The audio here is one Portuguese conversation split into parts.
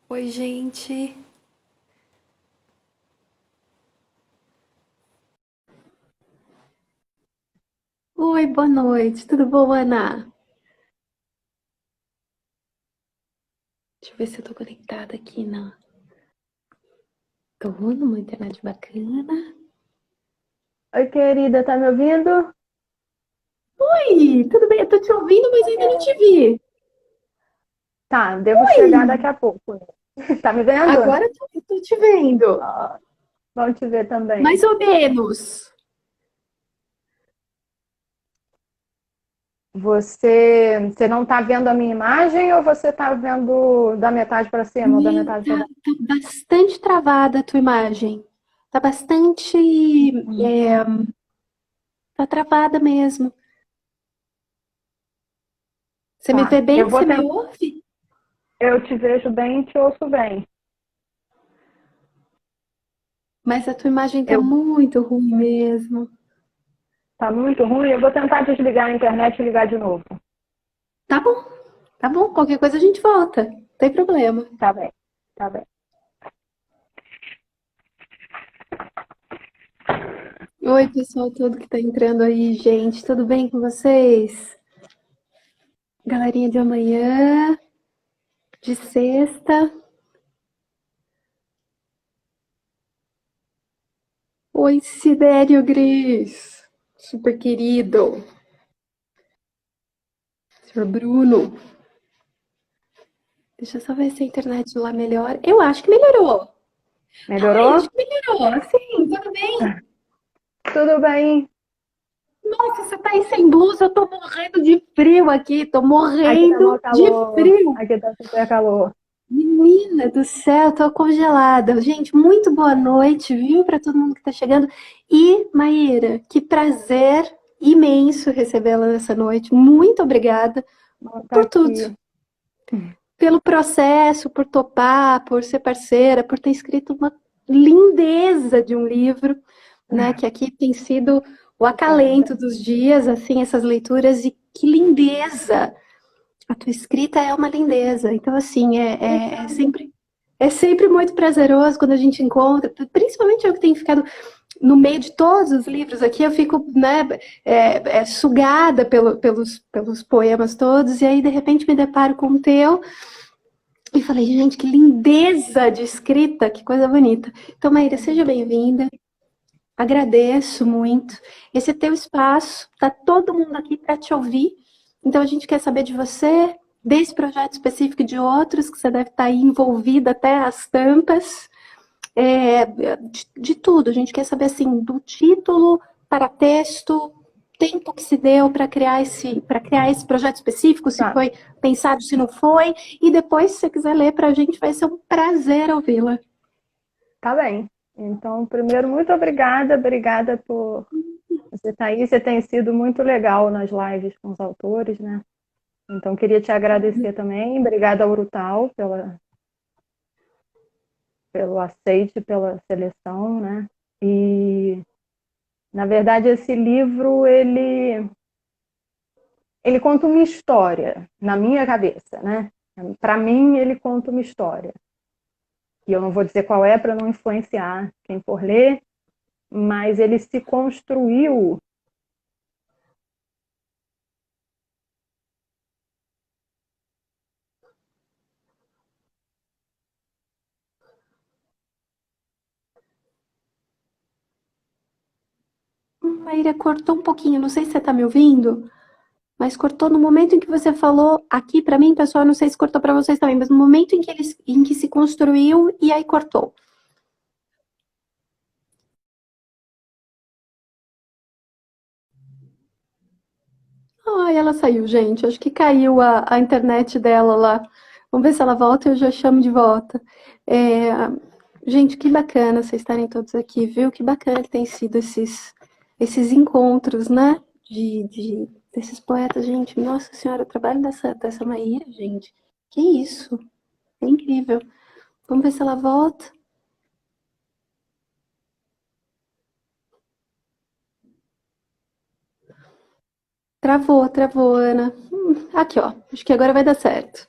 Oi, gente. Oi, boa noite. Tudo bom, Ana? Deixa eu ver se eu tô conectada aqui na. Tô numa internet bacana. Oi, querida, tá me ouvindo? Oi, tudo bem? Eu tô te ouvindo, mas ainda não te vi. Tá, devo chegar daqui a pouco. Tá me vendo? Agora eu tô te vendo. Ó, vão te ver também. Mais ou menos. Você não tá vendo a minha imagem ou você tá vendo da metade para cima ou da metade para baixo? Tá bastante travada a tua imagem. Tá bastante. é, tá travada mesmo. Você me vê Tá, bem? eu vou Você me tentar. ouve? Eu te vejo bem, te ouço bem. Mas a tua imagem tá Eu, muito ruim mesmo. tá muito ruim, eu vou tentar desligar a internet e ligar de novo. Tá bom, tá bom. Qualquer coisa a gente volta. Não tem problema. Tá bem, tá bem. Oi, pessoal todo que tá entrando aí, gente. Tudo bem com vocês? Galerinha de amanhã, de sexta. Oi, Sidério Gris. Super querido. Senhor Bruno. Deixa eu só ver se a internet lá melhora. Eu acho que melhorou. Ai, acho Melhorou? que melhorou. Sim, tudo bem. Tudo bem. Nossa, você tá aí sem blusa. Eu tô morrendo de frio aqui. Tô Aqui tá mó morrendo de calor. frio. Aqui tá super calor. Menina do céu, tô congelada. Gente, muito boa noite, viu, para todo mundo que tá chegando. E, Maíra, que prazer imenso recebê-la nessa noite. Muito obrigada Vou tá por tudo. aqui. Pelo processo, por topar, por ser parceira, por ter escrito uma lindeza de um livro, né, que aqui tem sido o acalento Obrigada. dos dias, assim, essas leituras, e que lindeza! A tua escrita é uma lindeza. Então, assim, Obrigada. é sempre muito prazeroso quando a gente encontra, principalmente eu que tenho ficado no meio de todos os livros aqui, eu fico, né, sugada pelos poemas todos, e aí, de repente, me deparo com o teu, e falei, gente, que lindeza de escrita, que coisa bonita. Então, Maíra, seja bem-vinda. Agradeço muito. Esse é teu espaço, tá todo mundo aqui para te ouvir. Então a gente quer saber de você, desse projeto específico e de outros, que você deve estar aí envolvida até as tampas, de tudo. A gente quer saber assim, do título para texto, tempo que se deu para criar esse projeto específico, se Tá. foi pensado, se não foi, e depois, se você quiser ler para a gente, vai ser um prazer ouvi-la. Tá bem. Então, primeiro, muito obrigada. Obrigada por você estar aí. Você tem sido muito legal nas lives com os autores, né? Então, queria te agradecer também. Obrigada ao Urutau pelo aceite, pela seleção, né? E, na verdade, esse livro, ele conta uma história na minha cabeça, né? Para mim, ele conta uma história. E eu não vou dizer qual é para não influenciar quem for ler, mas ele se construiu. Maíra, cortou um pouquinho, não sei se você está me ouvindo. Mas cortou no momento em que você falou aqui para mim, pessoal, não sei se cortou para vocês também, mas no momento em que se construiu e aí cortou. Ai, ela saiu, gente. Acho que caiu a internet dela lá. Vamos ver se ela volta e eu já chamo de volta. É, gente, que bacana vocês estarem todos aqui, viu? Que bacana que tem sido esses encontros, né? Desses poetas, gente. Nossa Senhora, o trabalho dessa Maíra, gente. Que isso? É incrível. Vamos ver se ela volta. Travou, Ana. Aqui, ó. Acho que agora vai dar certo.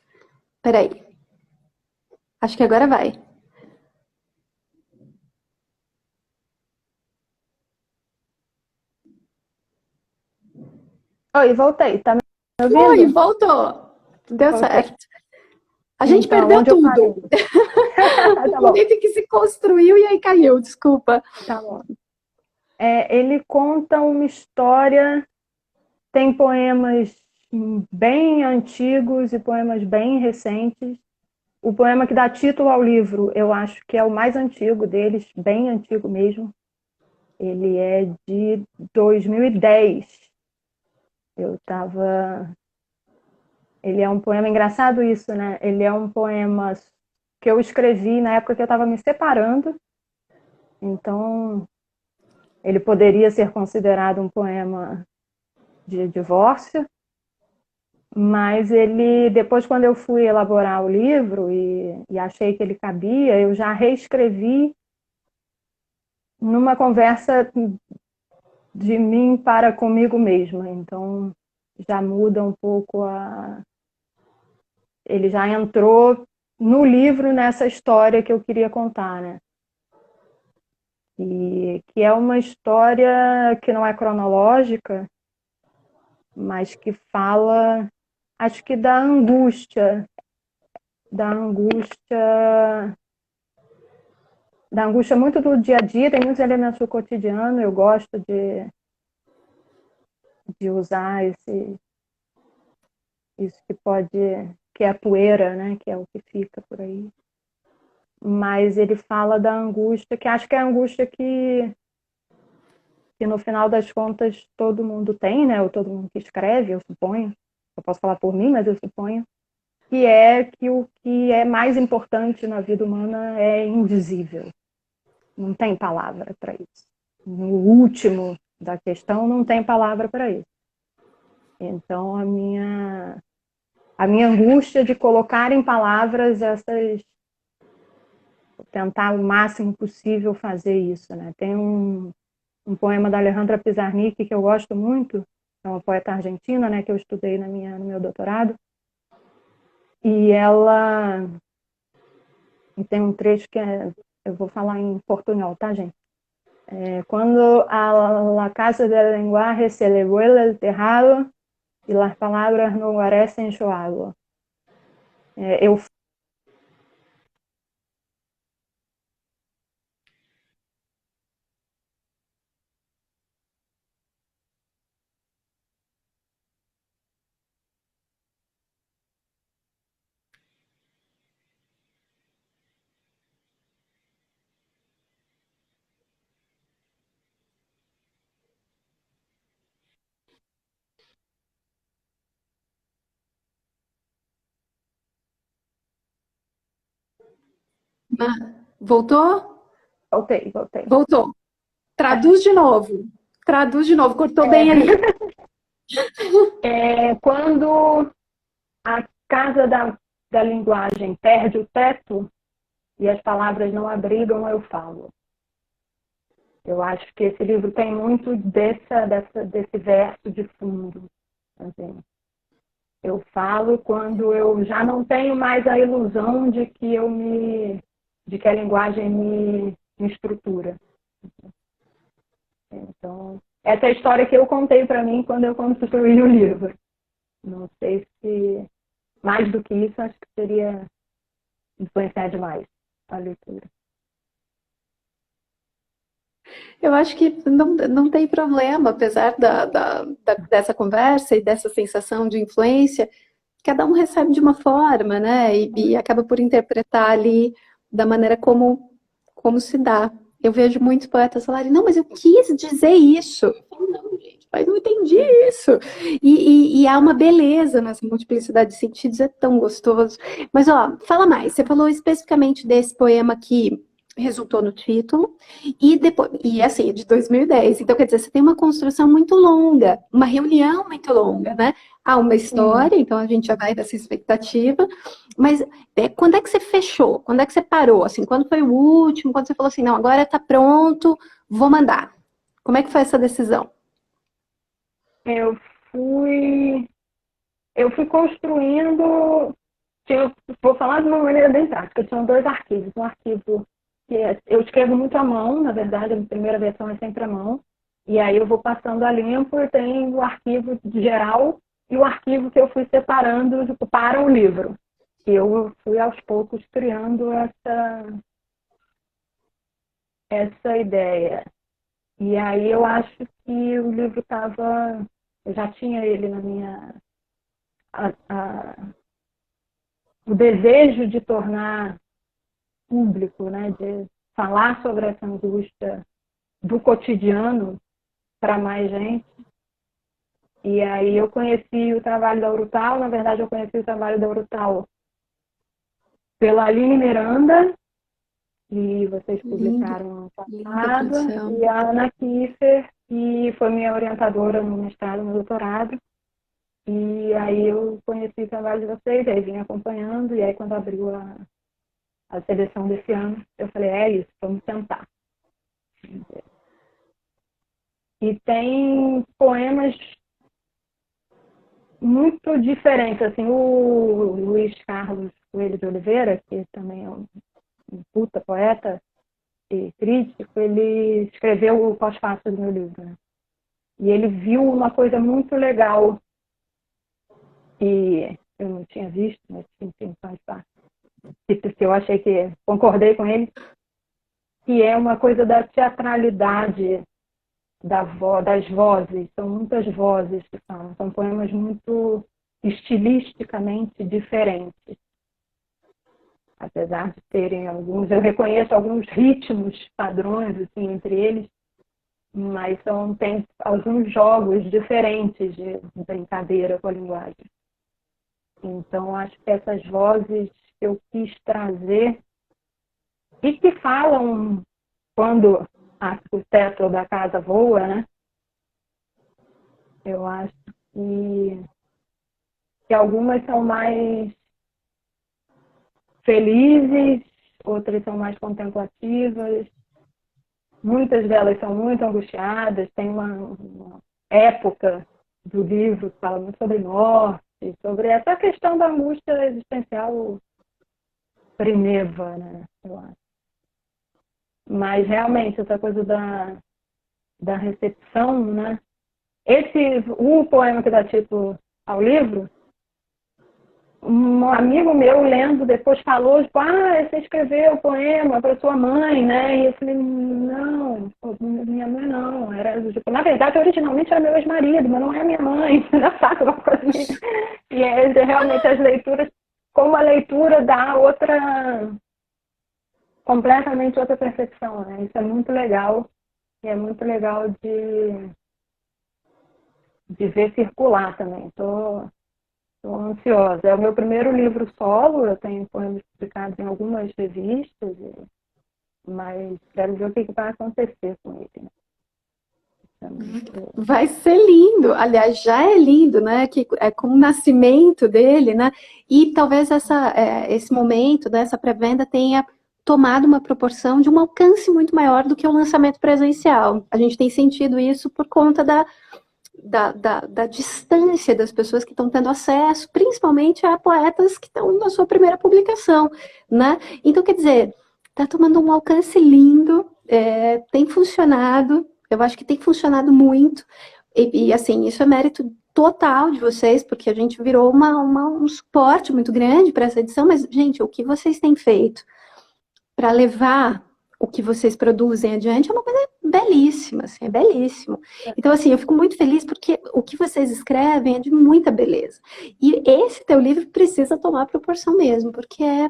Peraí. Acho que agora vai. Oi, voltei. Tá me Oi, ouvindo? voltou. Deu Ok. certo. A gente Então, perdeu onde eu tudo. parei? O Tá bom, momento em que se construiu e aí caiu, desculpa. tá bom. Ele conta uma história, tem poemas bem antigos e poemas bem recentes. O poema que dá título ao livro, eu acho que é o mais antigo deles, bem antigo mesmo. Ele é de 2010. Eu estava. Ele é um poema engraçado isso, né? Ele é um poema que eu escrevi na época que eu estava me separando. Então, ele poderia ser considerado um poema de divórcio, mas ele, depois, quando eu fui elaborar o livro e achei que ele cabia, eu já reescrevi numa conversa de mim para comigo mesma. Então, já muda um pouco a. Ele já entrou no livro nessa história que eu queria contar, né? E que é uma história que não é cronológica, mas que fala, acho que da angústia, da angústia muito do dia a dia, tem muitos elementos do cotidiano, eu gosto de usar isso que pode, que é a poeira, né, que é o que fica por aí. Mas ele fala da angústia, que acho que é a angústia que no final das contas todo mundo tem, né, ou todo mundo que escreve, eu suponho, eu posso falar por mim, mas eu suponho, que é que o que é mais importante na vida humana é invisível. Não tem palavra para isso. No último da questão, não tem palavra para isso. Então, a minha angústia de colocar em palavras essas. Tentar o máximo possível fazer isso, né? Tem um poema da Alejandra Pizarnik que eu gosto muito, é uma poeta argentina, né, que eu estudei no meu doutorado, e ela tem um trecho que eu vou falar em portunhol, tá, gente? Quando a la casa del lenguaje se le vuela el tejado y las palabras no parecen su agua. Eu Voltou? voltei. Voltou. Traduz de novo. Traduz de novo. Cortou bem aí. Quando a casa da linguagem perde o teto e as palavras não abrigam, eu falo. Eu acho que esse livro tem muito desse verso de fundo. Assim. Eu falo quando eu já não tenho mais a ilusão de que a linguagem me estrutura. Então, essa é a história que eu contei para mim quando eu construí o livro. Não sei se mais do que isso, acho que seria influenciar demais a leitura. Eu acho que não tem problema, apesar dessa conversa e dessa sensação de influência, cada um recebe de uma forma, né? E acaba por interpretar ali da maneira como se dá. Eu vejo muitos poetas falarem, não, mas eu quis dizer isso. Eu falo, não, gente, mas não entendi isso. E há uma beleza nessa multiplicidade de sentidos, é tão gostoso. Mas, ó, fala mais. Você falou especificamente desse poema que resultou no título, e depois, e assim, de 2010. Então, quer dizer, você tem uma construção muito longa, uma reunião muito longa, né? Há uma história, então a gente já vai dessa expectativa, mas quando é que você fechou? Quando é que você parou? Assim, quando foi o último? Quando você falou assim, não, agora tá pronto, vou mandar. Como é que foi essa decisão? Eu fui, eu fui construindo, vou falar de uma maneira bem prática. São dois arquivos. Um arquivo que eu escrevo muito à mão, na verdade, a primeira versão é sempre à mão. E aí eu vou passando a limpo e tem o arquivo geral e o arquivo que eu fui separando para o livro. E eu fui aos poucos criando essa ideia. E aí eu acho que o livro estava... Eu já tinha ele na minha... o desejo de tornar público, né, de falar sobre essa angústia do cotidiano para mais gente. E aí eu conheci o trabalho da Urutau, na verdade eu conheci o trabalho da Urutau pela Aline Miranda, que vocês publicaram no passado, e a Ana Kiefer, que foi minha orientadora no mestrado, no doutorado. E aí eu conheci o trabalho de vocês, aí vim acompanhando, e aí quando abriu a seleção desse ano, eu falei, é isso, vamos tentar. E tem poemas muito diferentes, assim, o Luiz Carlos Coelho de Oliveira, que também é um puta poeta e crítico, ele escreveu o pós-fácil do meu livro, né? E ele viu uma coisa muito legal que eu não tinha visto, mas enfim, faz parte. Que eu achei que concordei com ele, que é uma coisa da teatralidade das vozes. São muitas vozes que são poemas muito estilisticamente diferentes. Apesar de terem alguns, eu reconheço alguns ritmos, padrões assim, entre eles, mas tem alguns jogos diferentes de brincadeira com a linguagem. Então, acho que essas vozes que eu quis trazer e que falam quando o teto da casa voa, né? Eu acho que algumas são mais felizes, outras são mais contemplativas, muitas delas são muito angustiadas. Tem uma época do livro que fala muito sobre morte, sobre essa questão da angústia existencial primeva, né? Eu acho. Mas realmente essa coisa da recepção, né? O poema que dá título ao livro, um amigo meu lendo depois falou, tipo, você escreveu o poema para sua mãe, né? E eu falei, não, minha mãe não. Era, tipo, na verdade, originalmente era meu ex-marido, mas não é minha mãe, não sabe uma coisa assim. E realmente as leituras, como a leitura dá completamente outra percepção, né? Isso é muito legal. E é muito legal de ver circular também. Estou ansiosa. É o meu primeiro livro solo, eu tenho poemas publicados em algumas revistas, mas quero ver o que vai acontecer com ele. Né? Vai ser lindo, aliás, já é lindo, né? Que é com o nascimento dele, né? E talvez esse momento dessa pré-venda tenha tomado uma proporção de um alcance muito maior do que o lançamento presencial. A gente tem sentido isso por conta da distância das pessoas que estão tendo acesso, principalmente a poetas que estão na sua primeira publicação, né? Então, quer dizer, está tomando um alcance lindo, tem funcionado, eu acho que tem funcionado muito, e assim, isso é mérito total de vocês, porque a gente virou um suporte muito grande para essa edição, mas, gente, o que vocês têm feito para levar o que vocês produzem adiante é uma coisa belíssima, assim, é belíssimo. Então, assim, eu fico muito feliz porque o que vocês escrevem é de muita beleza. E esse teu livro precisa tomar proporção mesmo, porque é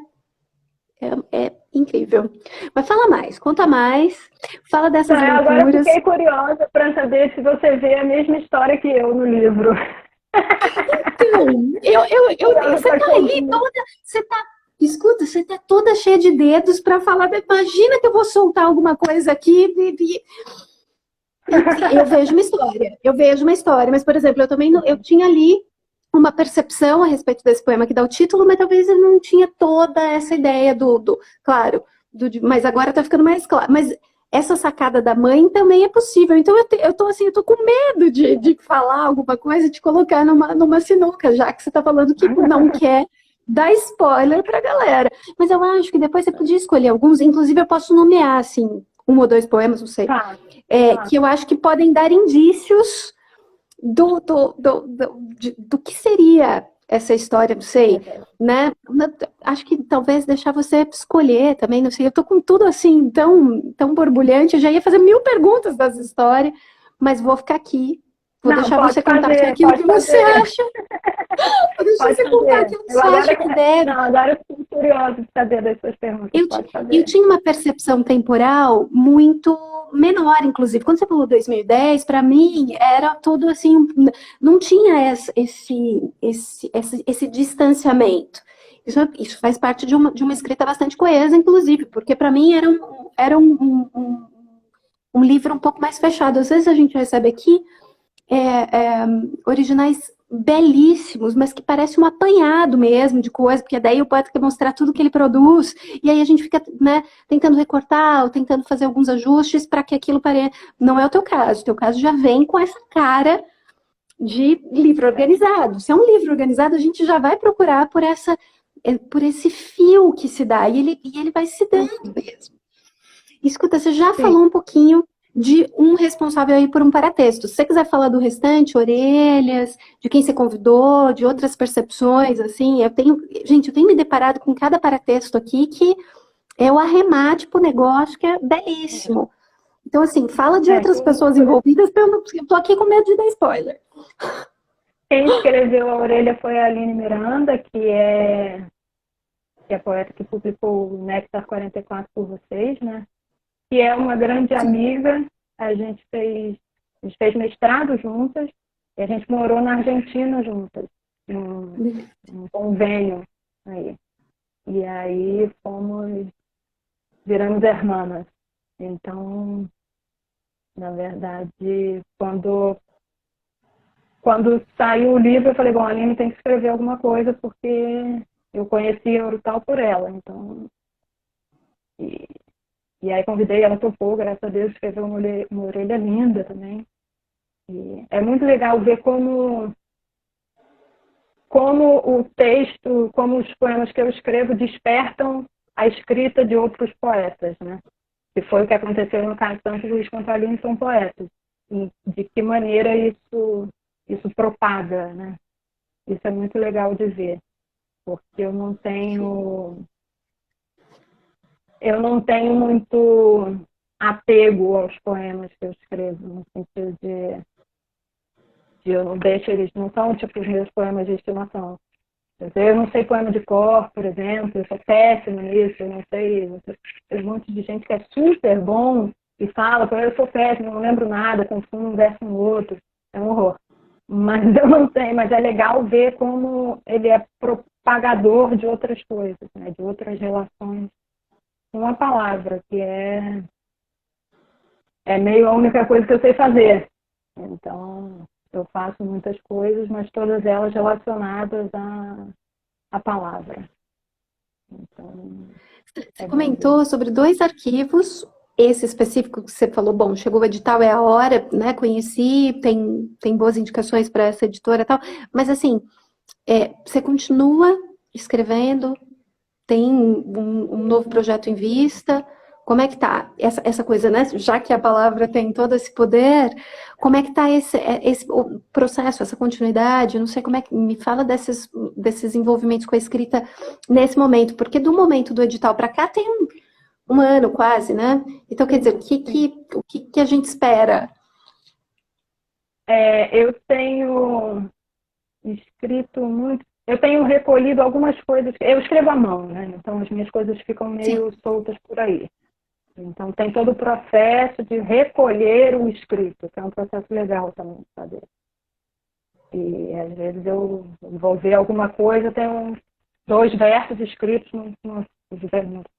incrível. Mas fala mais, conta mais, fala dessas leituras. Agora eu fiquei curiosa para saber se você vê a mesma história que eu no livro. Então, você tá aí toda, escuta, você tá toda cheia de dedos para falar, imagina que eu vou soltar alguma coisa aqui eu vejo uma história, mas, por exemplo, eu tinha ali uma percepção a respeito desse poema que dá o título, mas talvez eu não tinha toda essa ideia mas agora tá ficando mais claro. Mas essa sacada da mãe também é possível. Então eu tô com medo de falar alguma coisa, de colocar numa sinuca, já que você tá falando que não quer dar spoiler pra galera. Mas eu acho que depois você podia escolher alguns, inclusive eu posso nomear, assim, um ou dois poemas, não sei, Tá, que eu acho que podem dar indícios do que seria essa história, não sei, né? Acho que talvez deixar você escolher também, não sei. Eu tô com tudo assim, tão borbulhante, eu já ia fazer 1000 perguntas das histórias, mas vou ficar aqui. Vou não, deixar você contar aquilo pode que você fazer, acha. Vou deixar pode você contar fazer. aquilo que você acha que deve. Não, agora eu fico curiosa de saber das suas perguntas, pode Eu fazer. tinha uma percepção temporal muito menor, inclusive. Quando você falou 2010, para mim era tudo assim, não tinha esse distanciamento. Isso faz parte de uma escrita bastante coesa, inclusive, porque para mim era um livro um pouco mais fechado. Às vezes a gente recebe aqui originais belíssimos, mas que parece um apanhado mesmo de coisa, porque daí o poeta quer mostrar tudo que ele produz, e aí a gente fica, né, tentando recortar ou tentando fazer alguns ajustes para que aquilo pareça. Não é o teu caso. O teu caso já vem com essa cara de livro organizado. Se é um livro organizado, a gente já vai procurar por esse fio que se dá, e ele vai se dando mesmo. Escuta, você já Sim. falou um pouquinho de um responsável aí por um paratexto. Se você quiser falar do restante, orelhas, de quem você convidou, de outras percepções, assim, gente, eu tenho me deparado com cada paratexto aqui que é o arremate pro negócio que é belíssimo. Então, assim, fala de outras pessoas envolvidas, eu tô aqui com medo de dar spoiler. Quem escreveu a orelha foi a Aline Miranda, que é a poeta que publicou o Néctar 44 por vocês, né? Que é uma grande amiga. A gente fez mestrado juntas e a gente morou na Argentina juntas, num convênio aí. E aí viramos irmãs. Então, na verdade, quando saiu o livro, eu falei, bom, a Aline tem que escrever alguma coisa, porque eu conhecia Urutau por ela. Então, e aí convidei, ela topou, graças a Deus, escreveu uma orelha linda também. E é muito legal ver como o texto, como os poemas que eu escrevo despertam a escrita de outros poetas, né? Que foi o que aconteceu no caso, tanto Luiz quanto a Aline são poetas. E de que maneira isso propaga, né? Isso é muito legal de ver, porque eu não tenho muito apego aos poemas que eu escrevo, no sentido de eu não deixo eles, não são tipo os meus poemas de estimação. Eu não sei poema de cor, por exemplo, eu sou péssima nisso, eu não sei. Tem um monte de gente que é super bom e fala, eu sou péssima, eu não lembro nada, confundo um verso no outro, é um horror. Mas eu não sei, mas é legal ver como ele é propagador de outras coisas, né? De outras relações com a palavra, que é meio a única coisa que eu sei fazer. Então, eu faço muitas coisas, mas todas elas relacionadas à palavra. Então, Você comentou sobre 2 arquivos, esse específico que você falou, bom, chegou o edital, é a hora, né? Conheci, tem boas indicações para essa editora e tal, mas assim, você continua escrevendo, tem um novo projeto em vista? Como é que tá essa coisa, né? Já que a palavra tem todo esse poder, como é que tá esse o processo, essa continuidade? Não sei como é que me fala desses envolvimentos com a escrita nesse momento, porque do momento do edital para cá tem um ano quase, né? Então, quer dizer, o que a gente espera? eu tenho escrito muito. Eu tenho recolhido algumas coisas. Eu escrevo à mão, né? Então as minhas coisas ficam Sim. meio soltas por aí. Então tem todo o processo de recolher o escrito, que é um processo legal também de fazer. E às vezes eu vou ver alguma coisa, tem 2 versos escritos numa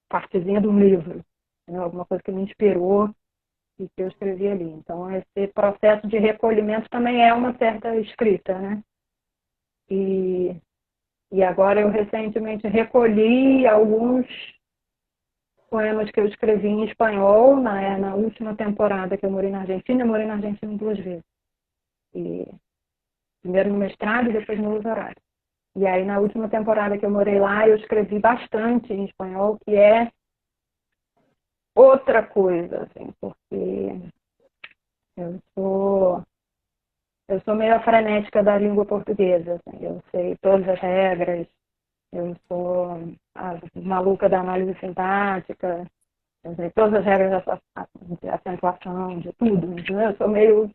partezinha de um livro, né? Alguma coisa que me inspirou e que eu escrevi ali. Então esse processo de recolhimento também é uma certa escrita, né? E agora eu recentemente recolhi alguns poemas que eu escrevi em espanhol na última temporada que eu morei na Argentina. Eu morei na Argentina 2 vezes. E primeiro no mestrado e depois no uso horário. E aí, na última temporada que eu morei lá, eu escrevi bastante em espanhol, que é outra coisa, assim, porque eu sou, eu sou meio a frenética da língua portuguesa, assim, eu sei todas as regras, eu sou a maluca da análise sintática, eu sei todas as regras de acentuação, de tudo, entendeu? Eu sou meio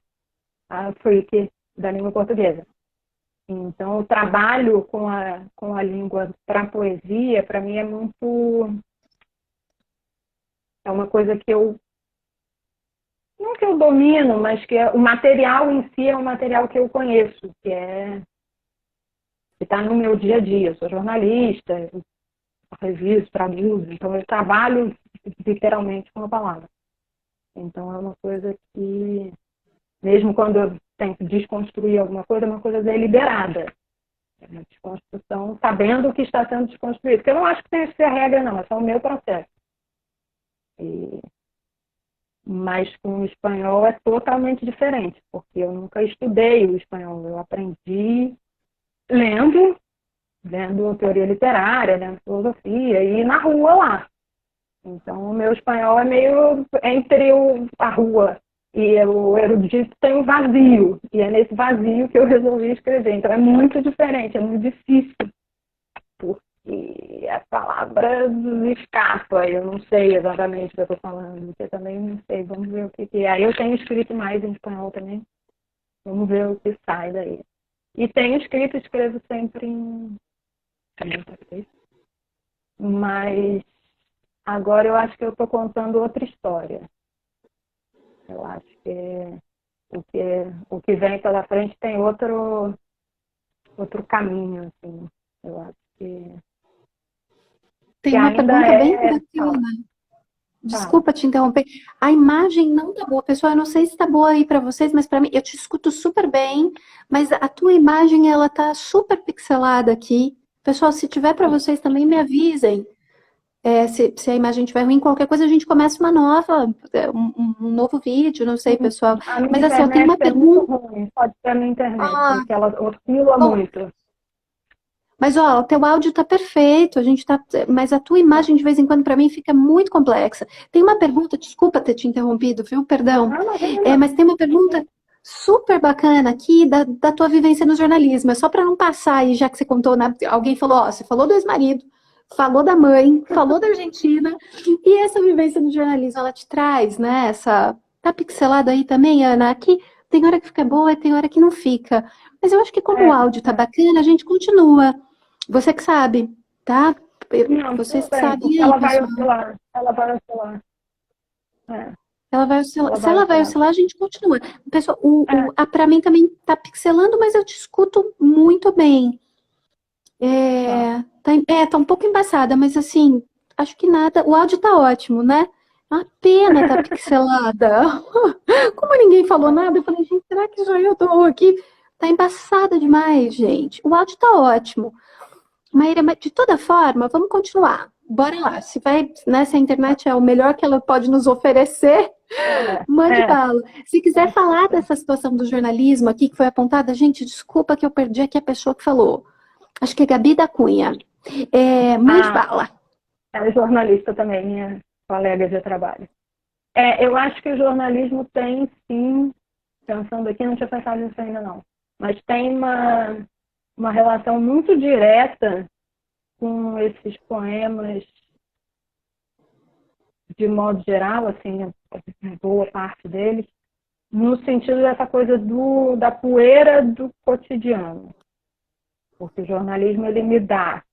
a freak da língua portuguesa. Então, o trabalho com a língua para poesia, para mim, é uma coisa que eu, não que eu domino, mas que o material em si é um material que eu conheço, que está no meu dia a dia. Eu sou jornalista, eu reviso, traduzo, então eu trabalho literalmente com a palavra. Então, é uma coisa que, mesmo quando eu tento desconstruir alguma coisa, é uma coisa deliberada. É uma desconstrução, sabendo o que está sendo desconstruído. Porque eu não acho que tenha que ser a regra, não. É só o meu processo. Mas com o espanhol é totalmente diferente, porque eu nunca estudei o espanhol. Eu aprendi lendo, lendo teoria literária, lendo filosofia, e na rua lá. Então, o meu espanhol é meio entre a rua e o erudito tem um vazio. E é nesse vazio que eu resolvi escrever. Então, é muito diferente, é muito difícil. Porque a palavra escapa, eu não sei exatamente o que eu estou falando, eu também não sei, vamos ver o que é. Aí eu tenho escrito mais em espanhol também, vamos ver o que sai daí. E tenho escrito, escrevo sempre em português, mas agora eu acho que eu estou contando outra história. Eu acho que o que vem pela frente tem outro caminho, assim. Eu acho Tem que uma ainda pergunta bem é. bacana. Fala. Desculpa te interromper. A imagem não tá boa. Pessoal, eu não sei se tá boa aí para vocês, mas para mim, eu te escuto super bem, mas a tua imagem, ela tá super pixelada aqui. Pessoal, se tiver para vocês também, me avisem. Se a imagem estiver ruim, qualquer coisa, a gente começa uma nova, um novo vídeo, não sei, pessoal. A minha Mas assim, eu tenho internet uma é muito pergunta. ruim, pode ser a minha internet, Ah, porque ela oscila bom, muito. mas ó, o teu áudio tá perfeito, a gente tá, mas a tua imagem de vez em quando para mim fica muito complexa. Tem uma pergunta, desculpa ter te interrompido, viu? Perdão. Não, imagina. Mas tem uma pergunta super bacana aqui da tua vivência no jornalismo. É só para não passar aí, já que você contou, né? Alguém falou, ó, você falou do ex-marido, falou da mãe, falou da Argentina, e essa vivência no jornalismo, ela te traz, né? Tá pixelado aí também, Ana? Aqui tem hora que fica boa e tem hora que não fica. Mas eu acho que como o áudio tá bacana, a gente continua. Você que sabe, tá? Não, Vocês tudo que bem, sabem porque aí, ela vai pessoal. oscilar. Ela vai oscilar. É, Ela vai oscilar. ela Se vai ela vai oscilar. oscilar, a gente continua. Pessoal, É, pra mim também tá pixelando, mas eu te escuto muito bem. tá. Tá um pouco embaçada, mas assim, acho que nada. O áudio tá ótimo, né? É uma pena tá pixelada. Como ninguém falou nada, eu falei, gente, será que só eu tô aqui? Tá embaçada demais, gente. O áudio tá ótimo. Maíra, mas de toda forma, vamos continuar. Bora lá. Se vai, né, se a internet é o melhor que ela pode nos oferecer, mande É, bala. Se quiser falar dessa situação do jornalismo aqui que foi apontada, gente, desculpa que eu perdi aqui a pessoa que falou. Acho que é Gabi da Cunha. Mande a, bala. a jornalista também, minha colega de trabalho. Eu acho que o jornalismo tem, sim, pensando aqui, não tinha pensado nisso ainda não, mas tem uma relação muito direta com esses poemas de modo geral, assim, boa parte deles, no sentido dessa coisa da poeira do cotidiano. Porque o jornalismo, ele me dá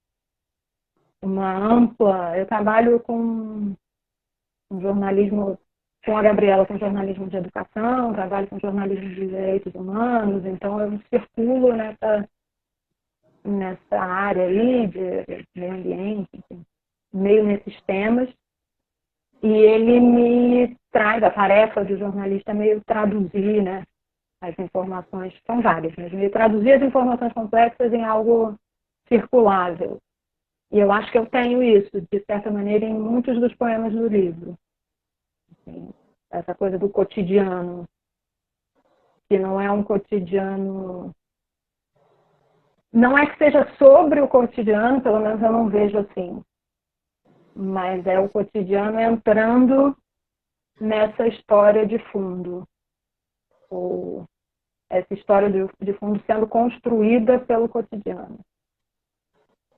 uma ampla... Eu trabalho com um jornalismo, com a Gabriela, com jornalismo de educação, trabalho com jornalismo de direitos humanos, então eu circulo nessa área aí de meio ambiente, enfim, meio nesses temas. E ele me traz a tarefa do jornalista meio traduzir, né, as informações, são várias, mas meio traduzir as informações complexas em algo circulável. E eu acho que eu tenho isso, de certa maneira, em muitos dos poemas do livro. Assim, essa coisa do cotidiano, que não é um cotidiano Não é que seja sobre o cotidiano, pelo menos eu não vejo assim. Mas é o cotidiano entrando nessa história de fundo. Ou essa história de fundo sendo construída pelo cotidiano.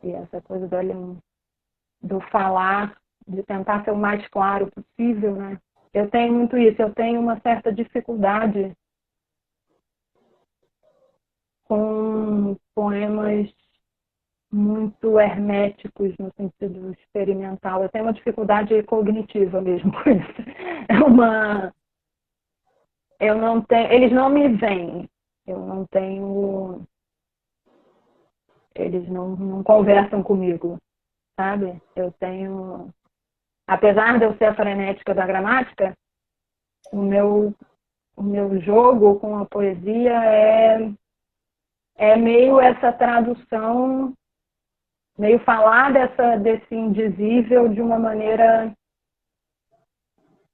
E essa coisa do falar, de tentar ser o mais claro possível, né? Eu tenho muito isso, eu tenho uma certa dificuldade com poemas muito herméticos no sentido experimental. Eu tenho uma dificuldade cognitiva mesmo com isso. Eu não tenho, eles não me veem. Eu não tenho, eles não conversam comigo, sabe? Eu tenho, apesar de eu ser a frenética da gramática, o meu jogo com a poesia é meio essa tradução, meio falar desse indizível de uma maneira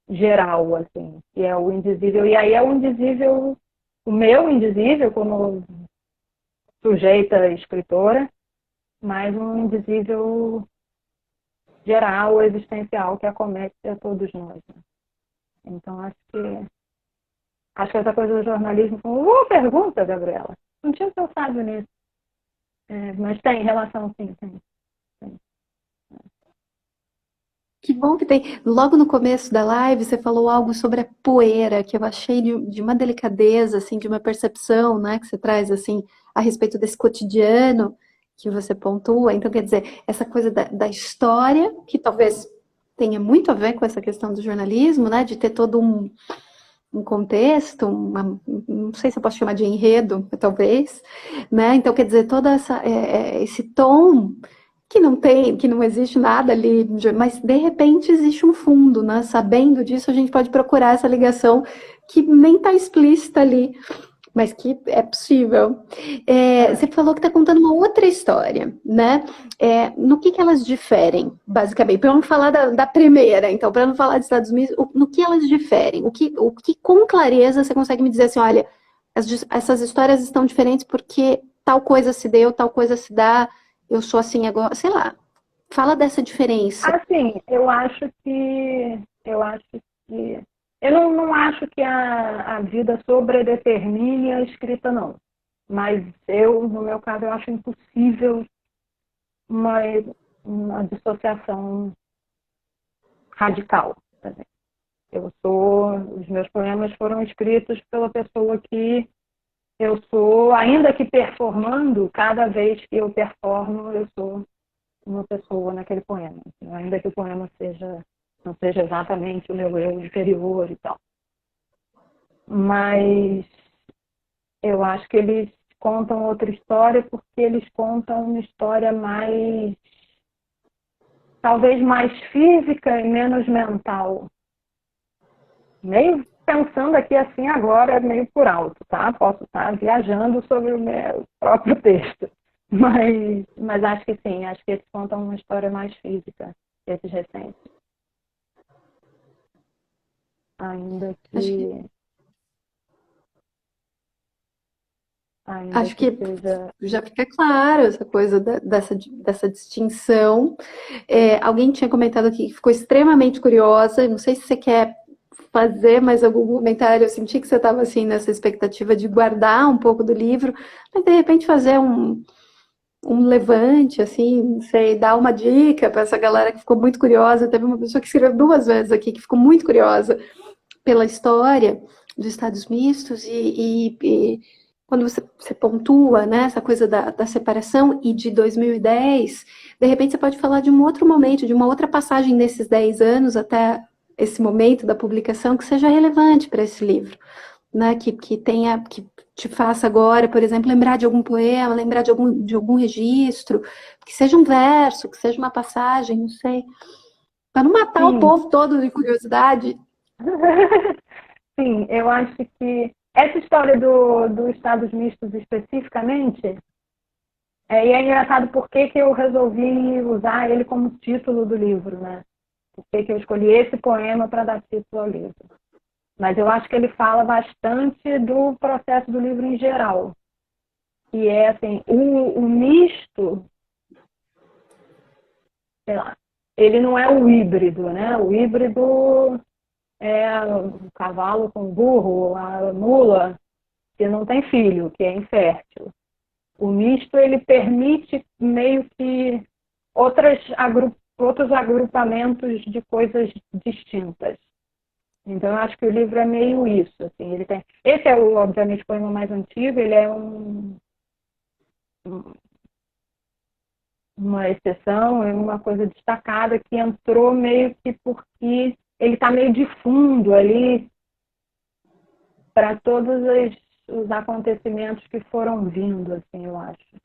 geral, assim, que é o indizível. E aí é o indizível, o meu indizível como sujeita escritora, mas um indizível geral, existencial, que acomete a todos nós. Né? Então, acho que essa coisa do jornalismo foi uma boa pergunta, Gabriela. Não tinha pensado nisso. Mas tem relação, sim, tem. Que bom que tem. Logo no começo da live, você falou algo sobre a poeira, que eu achei de uma delicadeza, assim, de uma percepção, né, que você traz, assim, a respeito desse cotidiano que você pontua. Então, quer dizer, essa coisa da história, que talvez tenha muito a ver com essa questão do jornalismo, né, de ter todo um contexto, não sei se eu posso chamar de enredo, talvez, né? Então, quer dizer, todo esse tom que não tem, que não existe nada ali, mas de repente existe um fundo, né? Sabendo disso, a gente pode procurar essa ligação que nem está explícita ali, mas que é possível. Você falou que está contando uma outra história, né? No que elas diferem, basicamente? Para não falar da primeira, então, para não falar dos Estados Unidos, no que elas diferem? O que com clareza você consegue me dizer assim, olha, essas histórias estão diferentes porque tal coisa se deu, tal coisa se dá, eu sou assim agora, sei lá. Fala dessa diferença. Assim, eu não acho que a vida sobredetermine a escrita, não. Mas no meu caso, eu acho impossível uma dissociação radical. Por exemplo. Os meus poemas foram escritos pela pessoa que eu sou, ainda que performando, cada vez que eu performo, eu sou uma pessoa naquele poema. Ainda que o poema não seja exatamente o meu eu inferior e tal. Mas eu acho que eles contam outra história porque eles contam uma história talvez mais física e menos mental. Meio pensando aqui assim agora, meio por alto, tá? Posso estar viajando sobre o meu próprio texto. Mas acho que sim, acho que eles contam uma história mais física, esses recentes. Ainda que Acho que seja... já fica claro essa coisa dessa distinção. Alguém tinha comentado aqui que ficou extremamente curiosa. Não sei se você quer fazer mais algum comentário. Eu senti que você estava assim nessa expectativa de guardar um pouco do livro, mas de repente fazer um levante, assim, não sei, dar uma dica para essa galera que ficou muito curiosa. Teve uma pessoa que escreveu 2 vezes aqui que ficou muito curiosa pela história dos Estados Mistos e quando você pontua, né, essa coisa da separação e de 2010, de repente você pode falar de um outro momento, de uma outra passagem nesses 10 anos até esse momento da publicação que seja relevante para esse livro, né, que te faça agora, por exemplo, lembrar de algum poema, lembrar de algum registro, que seja um verso, que seja uma passagem, não sei, para não matar o povo todo de curiosidade. Sim, eu acho que essa história do Estados Mistos especificamente, e é engraçado porque que eu resolvi usar ele como título do livro, né? Por que eu escolhi esse poema para dar título ao livro. Mas eu acho que ele fala bastante do processo do livro em geral. que é assim, o misto, sei lá, ele não é o híbrido, né? O híbrido é o cavalo com burro, a mula que não tem filho, que é infértil. O misto, ele permite meio que outros agrupamentos de coisas distintas. Então, eu acho que o livro é meio isso. Assim, ele tem... Esse é, obviamente, o poema mais antigo, ele é uma exceção, é uma coisa destacada que entrou meio que porque ele está meio de fundo ali para todos os acontecimentos que foram vindo, assim, eu acho.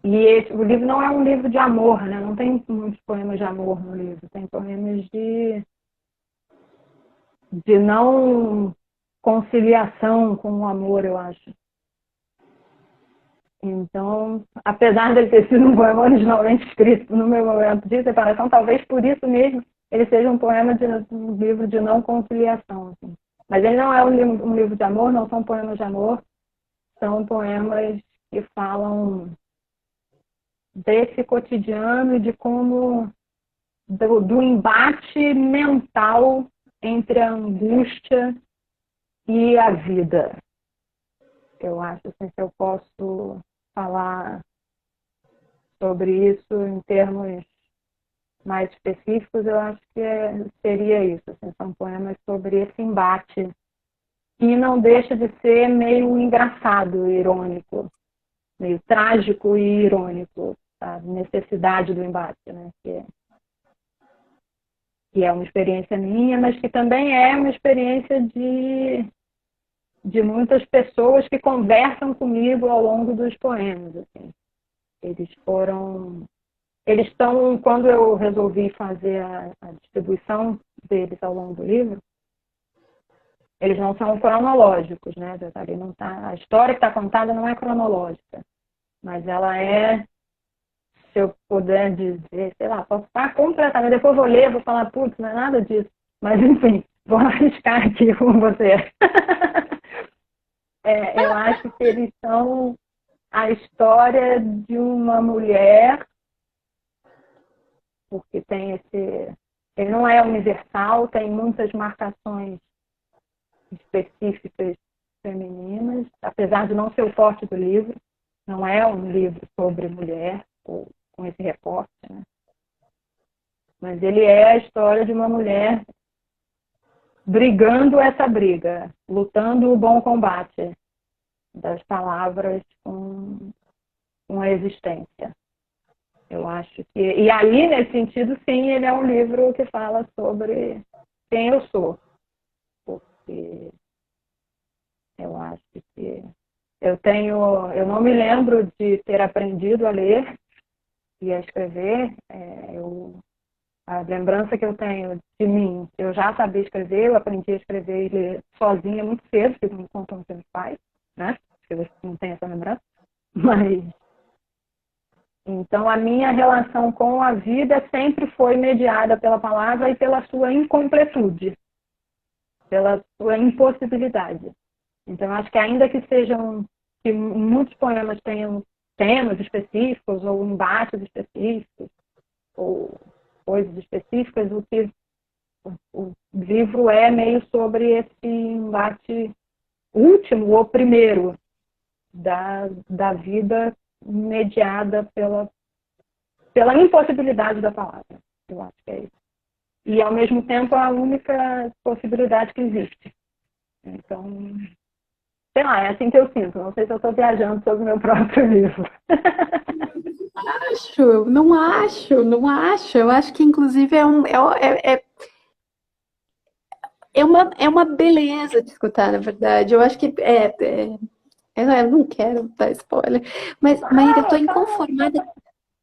O livro não é um livro de amor, né? Não tem muitos poemas de amor no livro. Tem poemas de não conciliação com o amor, eu acho. Então, apesar dele ter sido um poema originalmente escrito no meu momento de separação, talvez por isso mesmo ele seja um livro de não conciliação. Assim. Mas ele não é um livro de amor, não são poemas de amor, são poemas que falam desse cotidiano e de como do embate mental entre a angústia e a vida. Eu acho assim, se eu posso falar sobre isso em termos mais específicos, eu acho que seria isso. Assim, são poemas sobre esse embate e não deixa de ser meio engraçado, irônico, meio trágico e irônico, a necessidade do embate, né? Que é uma experiência minha, mas que também é uma experiência de muitas pessoas que conversam comigo ao longo dos poemas. Assim. Eles estão, quando eu resolvi fazer a distribuição deles ao longo do livro, eles não são cronológicos, né? A história que está contada não é cronológica, mas ela é, se eu puder dizer, sei lá, posso estar completamente, depois vou ler, vou falar, putz, não é nada disso, mas enfim, vou arriscar aqui com você. Eu acho que eles são a história de uma mulher, porque tem ele não é universal, tem muitas marcações específicas femininas, apesar de não ser o forte do livro, não é um livro sobre mulher, ou com esse recorte, né? Mas ele é a história de uma mulher brigando essa briga, lutando o bom combate das palavras com a existência. Eu acho que... E aí, nesse sentido, sim, ele é um livro que fala sobre quem eu sou. Porque eu acho que eu não me lembro de ter aprendido a ler e a escrever. A lembrança que eu tenho de mim, eu já sabia escrever, eu aprendi a escrever e ler sozinha muito cedo, porque não contam com meus pais, né? Porque eu não tenho essa lembrança. Mas então a minha relação com a vida sempre foi mediada pela palavra e pela sua incompletude, pela sua impossibilidade. Então acho que ainda que muitos poemas tenham temas específicos ou embates específicos ou coisas específicas, o livro é meio sobre esse embate último ou primeiro da vida mediada pela impossibilidade da palavra. Eu acho que é isso. E, ao mesmo tempo, a única possibilidade que existe. Então, sei lá, é assim que eu sinto. Não sei se eu estou viajando sobre o meu próprio livro. Não acho. Eu acho que, inclusive, é uma beleza de escutar, na verdade. Eu acho que eu não quero dar spoiler, mas, Maíra, eu tô inconformada.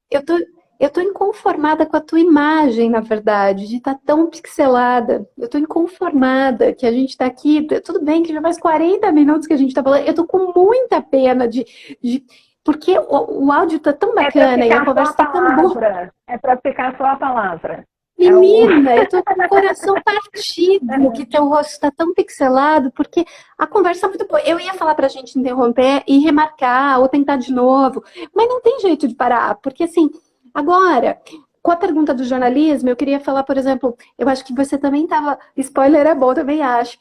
Eu tô, eu tô inconformada com a tua imagem, na verdade, de estar tão pixelada. Eu tô inconformada que a gente tá aqui. Tudo bem que já faz 40 minutos que a gente tá falando. Eu tô com muita pena porque o áudio tá tão bacana e a conversa tá tão boa. É para ficar só a palavra. É o... Menina, eu tô com o coração partido, que teu rosto está tão pixelado, porque a conversa é muito boa. Eu ia falar pra gente interromper e remarcar ou tentar de novo, mas não tem jeito de parar, porque assim, agora, com a pergunta do jornalismo, eu queria falar, por exemplo, eu acho que você também estava. Spoiler é bom, também acho.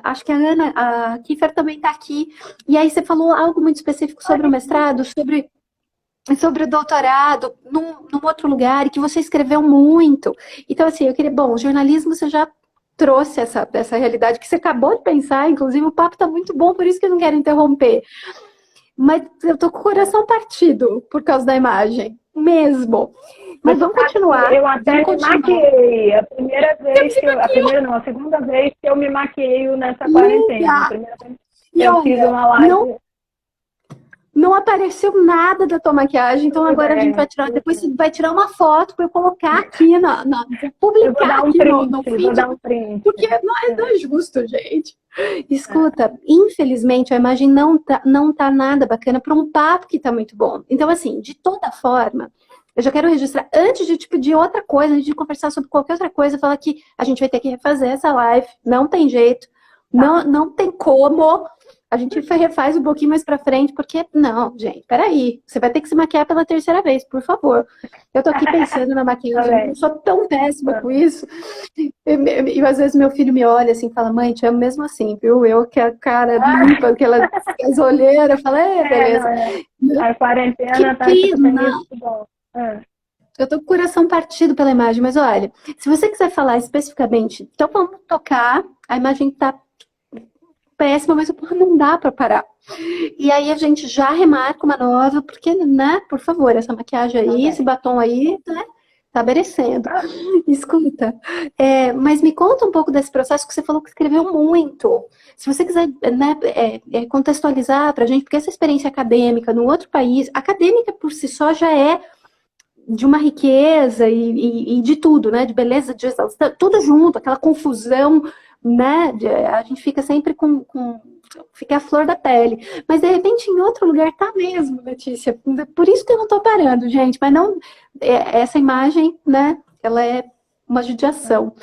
Acho que a Ana, a Kiefer também está aqui. E aí você falou algo muito específico sobre o mestrado, sobre o doutorado num outro lugar e que você escreveu muito. Então, assim, eu queria, bom, o jornalismo você já trouxe essa realidade que você acabou de pensar, inclusive o papo está muito bom, por isso que eu não quero interromper. Mas eu tô com o coração partido por causa da imagem, mesmo. Mas Você vamos sabe que continuar, eu vamos até me continuar. maquiei. A primeira Eu vez me que eu, a maquio, primeira não, a segunda vez que eu me maqueio nessa quarentena. A linda! primeira vez E eu fiz olha, uma não, live. não apareceu nada da tua maquiagem, então Tudo agora a gente vai bem, tirar, tudo depois bem. você vai tirar uma foto para eu colocar aqui, vou Eu vou publicar dar um aqui no print, vou feed, dar um print. porque não É, é justo, gente. é. Escuta, infelizmente a imagem não tá nada bacana para um papo que tá muito bom. Então, assim, de toda forma, eu já quero registrar, antes de te pedir outra coisa, antes de conversar sobre qualquer outra coisa, falar que a gente vai ter que refazer essa live, não tem jeito, Tá. não tem como. A gente refaz um pouquinho mais pra frente, porque, não, gente, peraí, você vai ter que se maquiar pela terceira vez, por favor. Eu tô aqui pensando na Tá maquiagem, eu bem. sou tão péssima Tá. com isso. E às vezes meu filho me olha assim e fala, mãe, te amo mesmo assim, viu? Eu que a cara limpa, aquelas olheiras, eu falo, Não, beleza. a Que quarentena tá, tem pena! isso de bom. É. Eu tô com o coração partido pela imagem, mas olha, se você quiser falar especificamente, então vamos tocar, a imagem tá péssima, mas porra, não dá pra parar. E aí a gente já remarca uma nova, porque, né, por favor, essa maquiagem Tá aí, esse bem. batom aí, né, tá merecendo. Ah, Escuta, mas me conta um pouco desse processo que você falou que escreveu muito. Se você quiser, né, contextualizar pra gente, porque essa experiência acadêmica no outro país, acadêmica por si só já é de uma riqueza e de tudo, né, de beleza, de exaustão, tudo junto, aquela confusão, né, a gente fica sempre fica a flor da pele. Mas de repente em outro lugar tá mesmo, Letícia. Por isso que eu não tô parando, gente. Mas não, essa imagem, né? Ela é uma judiação.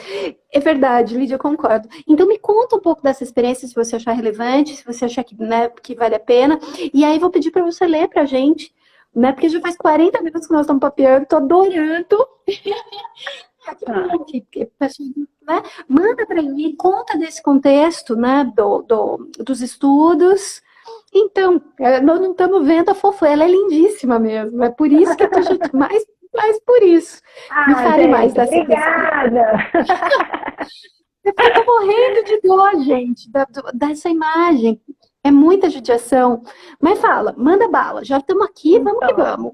É verdade, Lídia, eu concordo. Então me conta um pouco dessa experiência, se você achar relevante, se você achar que, né, que vale a pena. E aí vou pedir para você ler pra gente, né? Porque já faz 40 minutos que nós estamos papeando, tô adorando. tá. Né? Manda para mim, conta desse contexto, né, dos estudos. Então, nós não estamos vendo a fofo, ela é lindíssima mesmo. É por isso que eu tô mais por isso. Me Ah, fale mais gente, desse. obrigada. Eu tô morrendo de dor, gente, dessa imagem. É muita judiação. Mas fala, manda bala. Já estamos aqui, vamos que Então, vamos.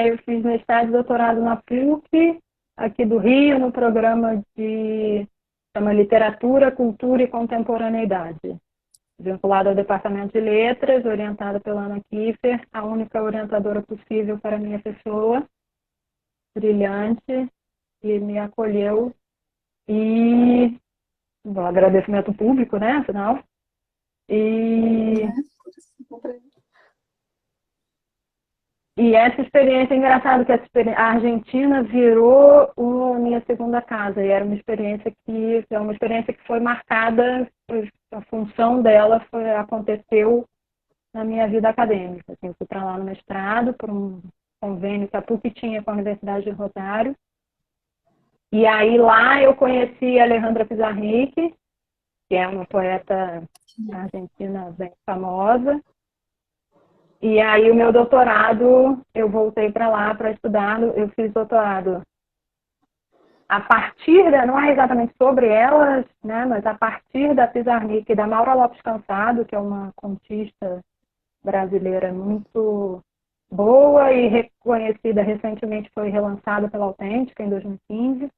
eu fiz mestrado e doutorado na PUC, aqui do Rio, no programa de chama Literatura, Cultura e Contemporaneidade, vinculado ao Departamento de Letras, orientada pela Ana Kiefer, a única orientadora possível para a minha pessoa, brilhante, que me acolheu. E um agradecimento público, né, afinal. E essa experiência é engraçada, que a Argentina virou a minha segunda casa, e era uma experiência que foi marcada, a função dela aconteceu na minha vida acadêmica. Assim, eu fui para lá no mestrado, por um convênio que a PUC tinha com a Universidade de Rosário, e aí lá eu conheci a Alejandra Pizarnik, que é uma poeta argentina bem famosa. E aí o meu doutorado, eu voltei para lá para estudar, eu fiz doutorado a partir não é exatamente sobre elas, né, mas a partir da Pizarnik e da Maura Lopes Cansado, que é uma contista brasileira muito boa e reconhecida, recentemente foi relançada pela Autêntica em 2015,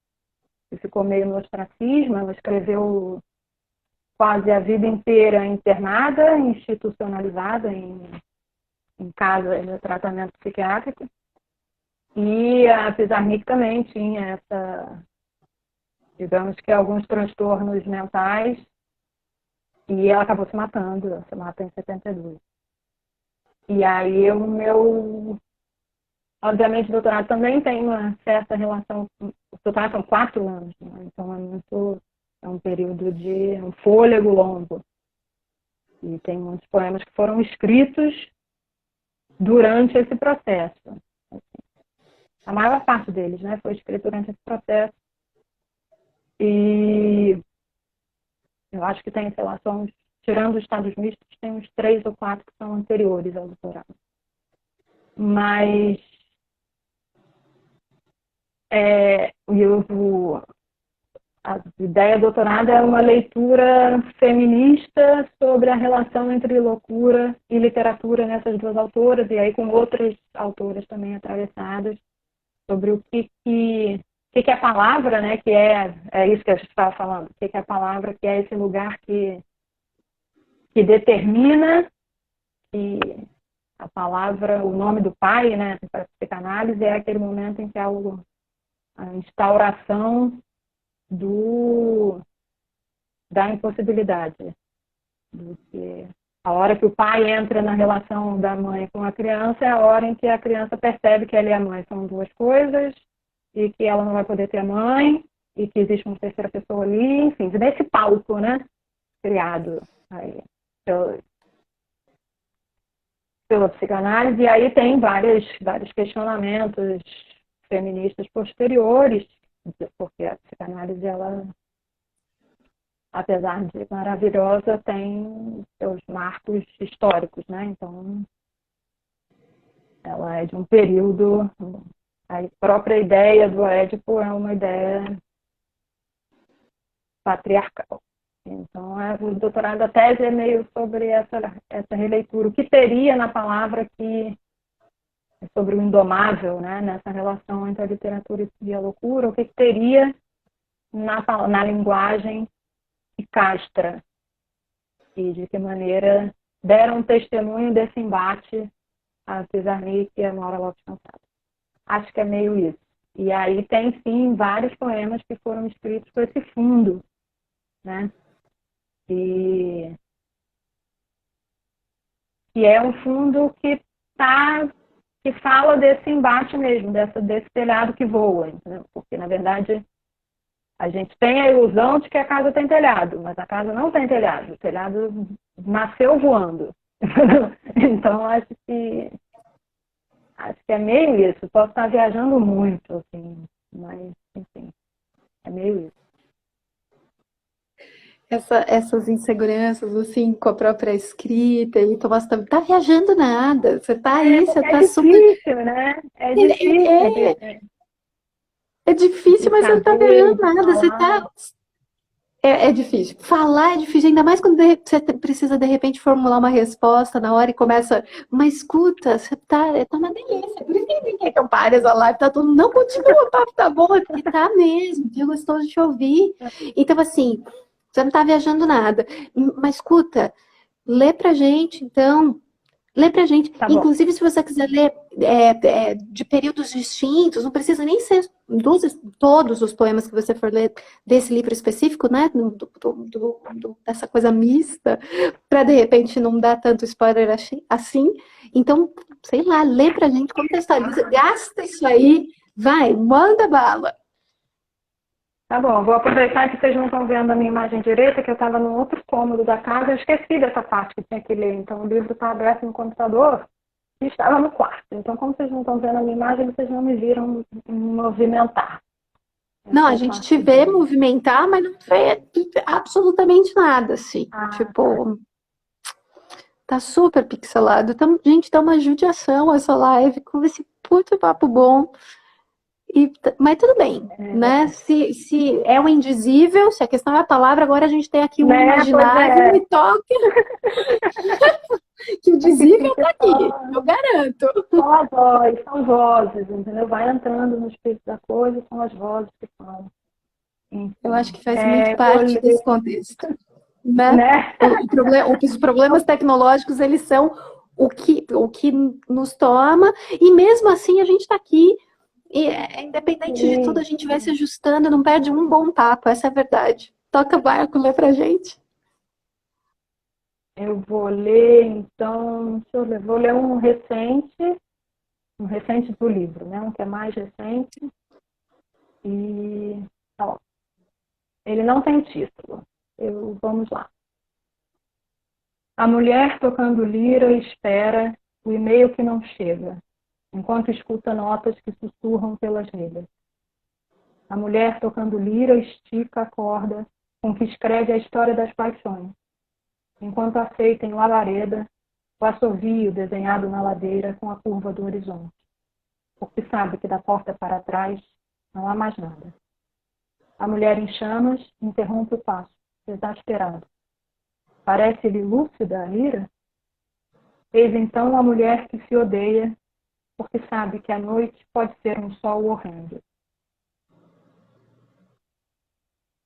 e ficou meio no ostracismo. Ela escreveu quase a vida inteira internada, institucionalizada em casa de tratamento psiquiátrico. E a Pizarnik também tinha digamos que alguns transtornos mentais, e ela acabou se matando, ela se mata em 72. E aí obviamente, o doutorado também tem uma certa relação. O doutorado são 4 anos, né? Então é um período de um fôlego longo. E tem muitos poemas que foram escritos durante esse processo. A maior parte deles, né, foi escrito durante esse processo. E eu acho que tem, sei lá, tirando os estados mistos, tem uns 3 ou 4 que são anteriores ao doutorado. Mas a ideia do doutorado é uma leitura feminista sobre a relação entre loucura e literatura nessas 2 autoras, e aí com outras autoras também atravessadas, sobre o que é a palavra, né? Que é isso que a gente estava falando. O que é a palavra, que é esse lugar que determina que a palavra, o nome do pai, né? Para a psicanálise, é aquele momento em que há a instauração da impossibilidade. A hora que o pai entra na relação da mãe com a criança é a hora em que a criança percebe que ela e a mãe são 2 coisas e que ela não vai poder ter a mãe e que existe uma terceira pessoa ali, enfim, nesse palco, né, criado aí pela psicanálise. E aí tem vários questionamentos feministas posteriores, porque a psicanálise, ela, apesar de maravilhosa, tem seus marcos históricos, né? Então, ela é de um período. A própria ideia do Édipo é uma ideia patriarcal. Então, o doutorado da tese é meio sobre essa releitura. O que teria na palavra que é sobre o indomável, né? Nessa relação entre a literatura e a loucura, o que teria na linguagem que castra e de que maneira deram testemunho desse embate a Pizarnik e a Nora Lopes Cansado. Acho que é meio isso. E aí tem, sim, vários poemas que foram escritos por esse fundo, né? E é um fundo que fala desse embate mesmo, desse telhado que voa, entendeu? Porque, na verdade, a gente tem a ilusão de que a casa tem telhado, mas a casa não tem telhado. O telhado nasceu voando. Então, acho que é meio isso. Posso estar viajando muito, assim, mas, enfim, é meio isso. Essas inseguranças, assim, com a própria escrita, e Tomás tá viajando nada. Você tá aí, você tá super. É difícil, né? É difícil. É difícil, mas você não tá viajando nada. Você Falar. tá. É difícil. Falar é difícil, ainda mais quando você precisa, de repente, formular uma resposta na hora e começa. Mas escuta, você tá uma delícia. Por isso que ninguém quer que eu pare essa live. Tá todo. Não, continua, o papo tá bom. E tá mesmo, que é gostoso de te ouvir. Então, assim, você não tá viajando nada. Mas escuta, lê pra gente, então. Lê pra gente. Tá bom. Inclusive, se você quiser ler de períodos distintos, não precisa nem ser todos os poemas que você for ler desse livro específico, né? Dessa coisa mista, para de repente não dar tanto spoiler assim. Então, sei lá, lê pra gente, contextualiza, gasta isso aí, vai, manda bala. Tá bom, vou aproveitar que vocês não estão vendo a minha imagem direita, que eu estava num outro cômodo da casa, eu esqueci dessa parte que tinha que ler. Então, o livro está aberto no computador e estava no quarto. Então, como vocês não estão vendo a minha imagem, vocês não me viram movimentar. Não, a gente te vê movimentar, mas não vê absolutamente nada, assim. Tipo, tá super pixelado. Então, gente, tá uma judiação essa live com esse puto papo bom. Mas tudo bem, né? Se é o indizível, se a questão é a palavra, agora a gente tem aqui um imaginário e toca. Que o indizível tá aqui, eu garanto. São vozes, entendeu? Vai entrando no espírito da coisa, são as vozes que falam. Eu acho que faz muito parte desse contexto. Né? Os problemas tecnológicos, eles são o que nos toma, e mesmo assim a gente está aqui. E independente de tudo, a gente vai se ajustando, não perde um bom papo, essa é a verdade. Toca barco, lê pra gente. Eu vou ler, então, vou ler um recente, um recente do livro, né? Um que é mais recente. E ó, ele não tem título. Vamos lá. A mulher tocando lira espera o e-mail que não chega, enquanto escuta notas que sussurram pelas redes. A mulher tocando lira estica a corda com que escreve a história das paixões, enquanto aceita em labareda o assovio desenhado na ladeira com a curva do horizonte, porque sabe que da porta para trás não há mais nada. A mulher em chamas interrompe o passo, exasperado. Parece-lhe lúcida a ira? Eis então a mulher que se odeia, porque sabe que a noite pode ser um sol horrendo.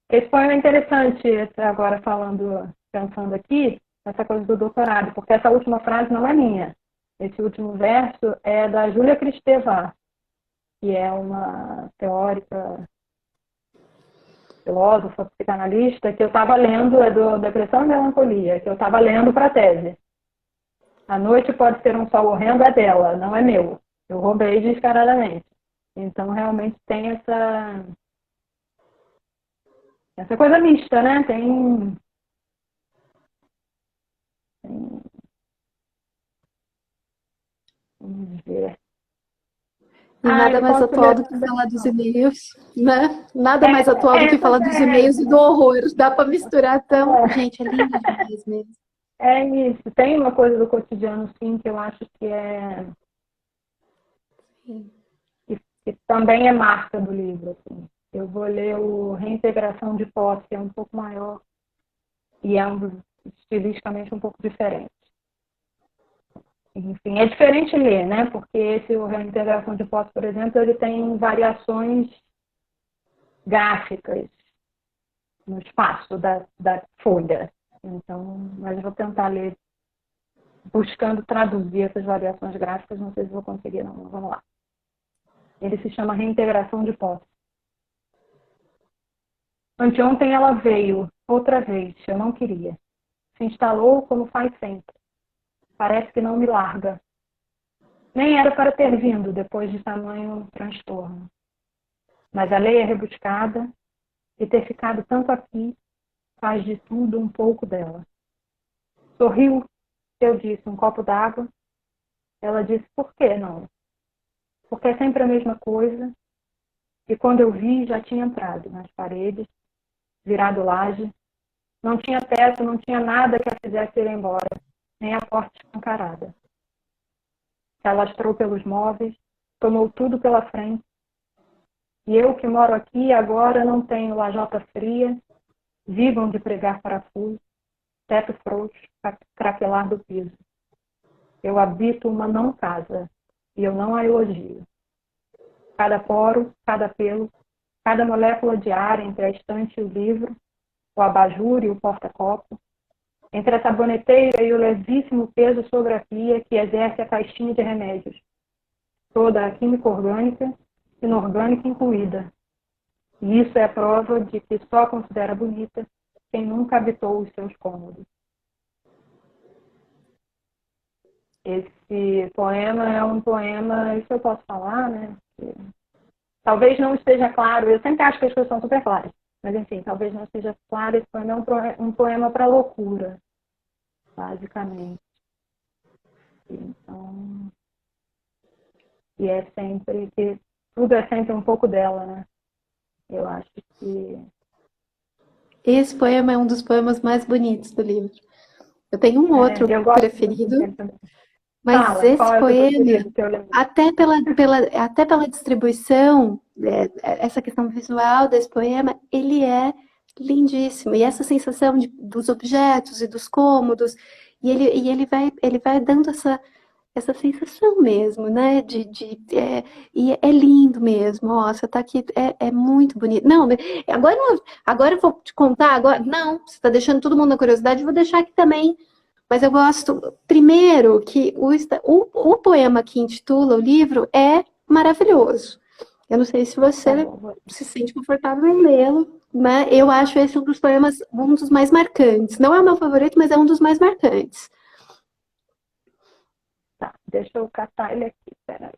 Esse poema é interessante, agora pensando aqui, essa coisa do doutorado, porque essa última frase não é minha. Esse último verso é da Júlia Kristeva, que é uma teórica, filósofa, psicanalista, que eu estava lendo, é do Depressão e Melancolia, que eu estava lendo para a tese. A noite pode ser um sol horrendo, é dela, não é meu. Eu roubei descaradamente. Então, realmente tem essa coisa mista, né? Vamos ver. E nada Eu mais posso atual ler do que também. falar dos e-mails, né? Nada mais atual do que falar dos É, e-mails e do horror. Dá para misturar tão. Gente, é lindo demais mesmo. é isso. Tem uma coisa do cotidiano, sim, que eu acho que também é marca do livro. Assim. Eu vou ler o Reintegração de Posse, que é um pouco maior e é estilisticamente um pouco diferente. Enfim, é diferente ler, né? Porque esse o Reintegração de Posse, por exemplo, ele tem variações gráficas no espaço da folha. Então, mas eu vou tentar ler buscando traduzir essas variações gráficas, não sei se vou conseguir, não. Vamos lá. Ele se chama Reintegração de Posse. Anteontem ela veio, outra vez, eu não queria. Se instalou como faz sempre. Parece que não me larga. Nem era para ter vindo depois de tamanho transtorno. Mas a lei é rebuscada e ter ficado tanto aqui faz de tudo um pouco dela. Sorriu, eu disse, um copo d'água. Ela disse, por que não? Porque é sempre a mesma coisa. E quando eu vi, já tinha entrado nas paredes, virado laje. Não tinha teto, não tinha nada que a fizesse ir embora, nem a porta escancarada. Se alastrou pelos móveis, tomou tudo pela frente. E eu que moro aqui agora não tenho lajota fria, vivam de pregar parafuso, teto frouxo, craquelar do piso. Eu habito uma não casa, e eu não a elogio. Cada poro, cada pelo, cada molécula de ar entre a estante e o livro, o abajur e o porta-copo, entre a saboneteira e o levíssimo peso sobre a pia que exerce a caixinha de remédios, toda a química orgânica, inorgânica incluída. E isso é a prova de que só considera bonita quem nunca habitou os seus cômodos. Esse poema é um poema, isso eu posso falar, né? Talvez não esteja claro, eu sempre acho que as coisas são super claras, mas enfim, talvez não esteja claro, esse poema é um poema para loucura, basicamente. Então, e é sempre que tudo é sempre um pouco dela, né? Eu acho que Esse poema é um dos poemas mais bonitos do livro. Eu tenho um outro eu gosto muito preferido, dele também. mas Fala, esse qual é o seu poema, preferido que eu lembro? até pela distribuição, essa questão visual desse poema, ele é lindíssimo. E essa sensação dos objetos e dos cômodos, ele vai dando essa sensação mesmo, né? E é lindo mesmo. Nossa, tá aqui, é muito bonito. Não, agora eu vou te contar. Agora, não, você está deixando todo mundo na curiosidade, eu vou deixar aqui também. Mas eu gosto, primeiro, que o poema que intitula o livro é maravilhoso. Eu não sei se você se sente confortável em lê-lo, né? Eu acho esse um dos poemas, um dos mais marcantes. Não é o meu favorito, mas é um dos mais marcantes. Tá, deixa eu catar ele aqui, peraí.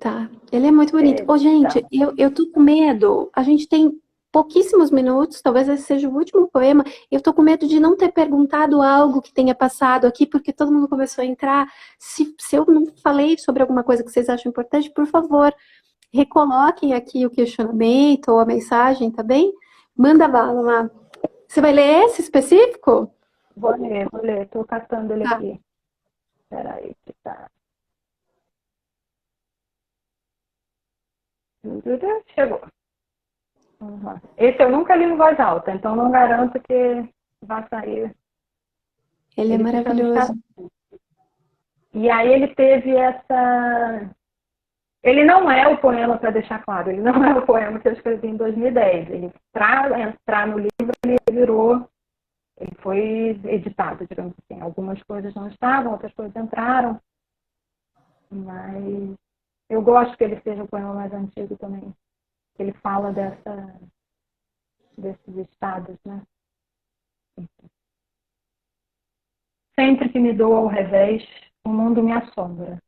Tá, ele é muito bonito. Ô, Tá. gente, eu tô com medo. A gente tem pouquíssimos minutos, talvez esse seja o último poema. Eu tô com medo de não ter perguntado algo que tenha passado aqui, porque todo mundo começou a entrar. Se eu não falei sobre alguma coisa que vocês acham importante, por favor, recoloquem aqui o questionamento ou a mensagem, tá bem? Manda bala lá. Você vai ler esse específico? Vou ler, vou ler. Estou catando ele Tá. aqui. Espera aí, que tá. Chegou. Uhum. Esse eu nunca li em voz alta, então não garanto que vai sair. Ele é Ele se chama maravilhoso. E aí ele teve essa. Ele não é o poema, para deixar claro, ele não é o poema que eu escrevi em 2010. Ele, para entrar no livro, ele virou. Ele foi editado, digamos assim. Algumas coisas não estavam, outras coisas entraram. Mas eu gosto que ele seja o poema mais antigo também. Ele fala desses estados, né? Sempre que me dou ao revés, o mundo me assombra.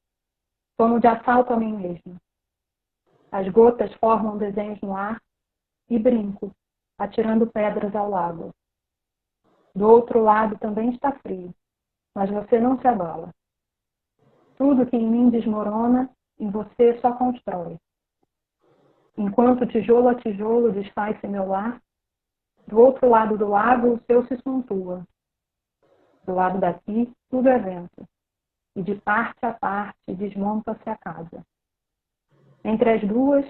Como de assalto a mim mesmo. As gotas formam desenhos no ar e brinco, atirando pedras ao lago. Do outro lado também está frio, mas você não se abala. Tudo que em mim desmorona, em você só constrói. Enquanto tijolo a tijolo desfaz-se meu lar, do outro lado do lago o seu se suntua. Do lado daqui, tudo é vento, e de parte a parte desmonta-se a casa. Entre as duas,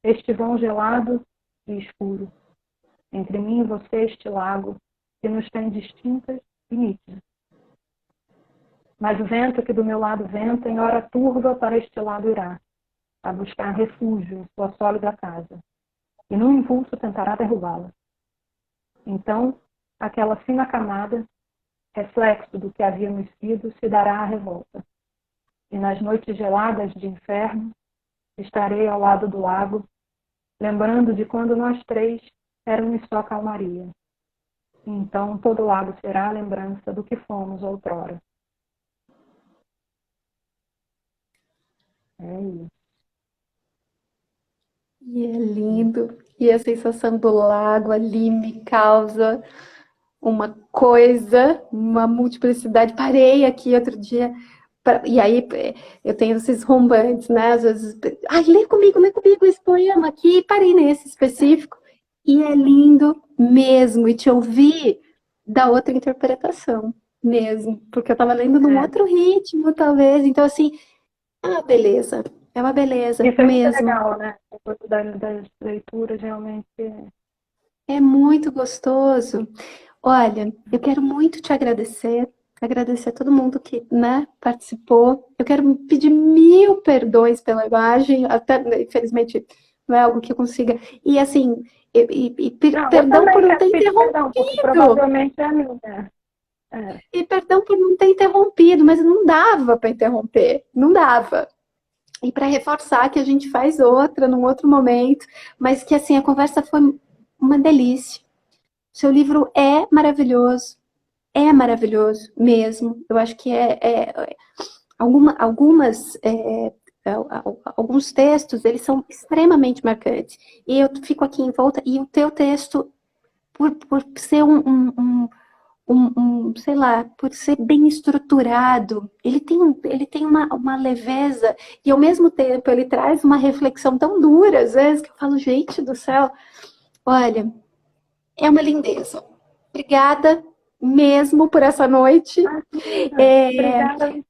este vão gelado e escuro. Entre mim e você, este lago, que nos tem distintas e nítidas. Mas o vento que do meu lado venta, em hora turva para este lado irá, a buscar refúgio em sua sólida casa, e num impulso tentará derrubá-la. Então, aquela fina camada, reflexo do que havíamos sido, se dará à revolta. E nas noites geladas de inferno, estarei ao lado do lago, lembrando de quando nós três éramos só calmaria. E então todo lago será a lembrança do que fomos outrora. É isso. E é lindo. E a sensação do lago ali me causa uma coisa, uma multiplicidade. Parei aqui outro dia, e aí eu tenho esses rombantes, né? Às vezes, ai, lê comigo esse poema aqui. Parei nesse específico. E é lindo mesmo. E te ouvir da outra interpretação mesmo. Porque eu estava lendo num É. outro ritmo, talvez. Então, assim, é uma beleza. É uma beleza Isso é muito mesmo. legal, né? Depois das leituras, realmente. É muito gostoso. Olha, eu quero muito te agradecer, agradecer a todo mundo que, né, participou. Eu quero pedir mil perdões pela imagem, até, né, infelizmente, não é algo que eu consiga. E assim, Não, eu perdão por também não quero ter pedir perdão, porque interrompido. provavelmente é a minha. É. E perdão por não ter interrompido, mas não dava para interromper, não dava. E para reforçar que a gente faz outra num outro momento, mas que assim a conversa foi uma delícia. Seu livro é maravilhoso mesmo. Eu acho que alguns textos eles são extremamente marcantes. E eu fico aqui em volta e o teu texto, por ser sei lá, por ser bem estruturado, ele tem uma leveza e ao mesmo tempo ele traz uma reflexão tão dura às vezes que eu falo, gente do céu, olha, é uma lindeza. Obrigada mesmo por essa noite. É, Obrigada a você.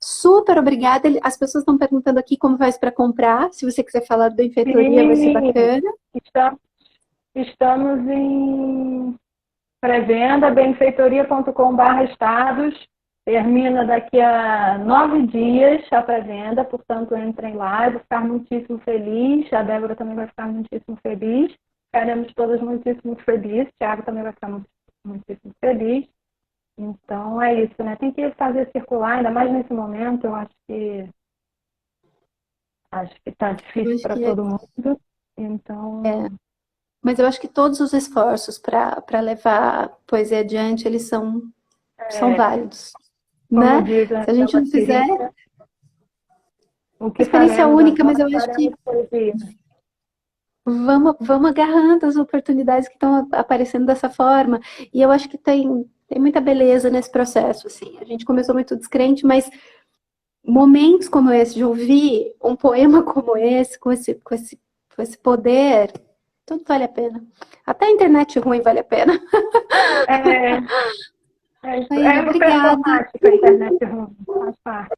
super obrigada. As pessoas estão perguntando aqui como faz para comprar. Se você quiser falar da benfeitoria, vai ser Sim, bacana. estamos em pré-venda, benfeitoria.com/estados. Termina daqui a 9 dias a pré-venda, portanto, entrem lá. Eu vou ficar muitíssimo feliz. A Débora também vai ficar muitíssimo feliz. Ficaremos todas muitíssimo felizes. O Thiago também vai ficar muitíssimo feliz. Então, é isso, né? Tem que fazer circular, ainda mais nesse momento. Eu acho que está Eu difícil acho para que todo mundo. Então, mas eu acho que todos os esforços para levar a poesia adiante, eles são é, válidos, como né? diz Se a gente aquela não fizer, querida, O Uma que experiência faremos única, mas agora? eu acho que Faremos poesia. vamos agarrando as oportunidades que estão aparecendo dessa forma. E eu acho que tem muita beleza nesse processo, assim. A gente começou muito descrente, mas momentos como esse, de ouvir um poema como esse, com esse poder, tudo vale a pena. Até a internet ruim vale a pena. É, Maíra, uma obrigada. performática a internet ruim, faz parte.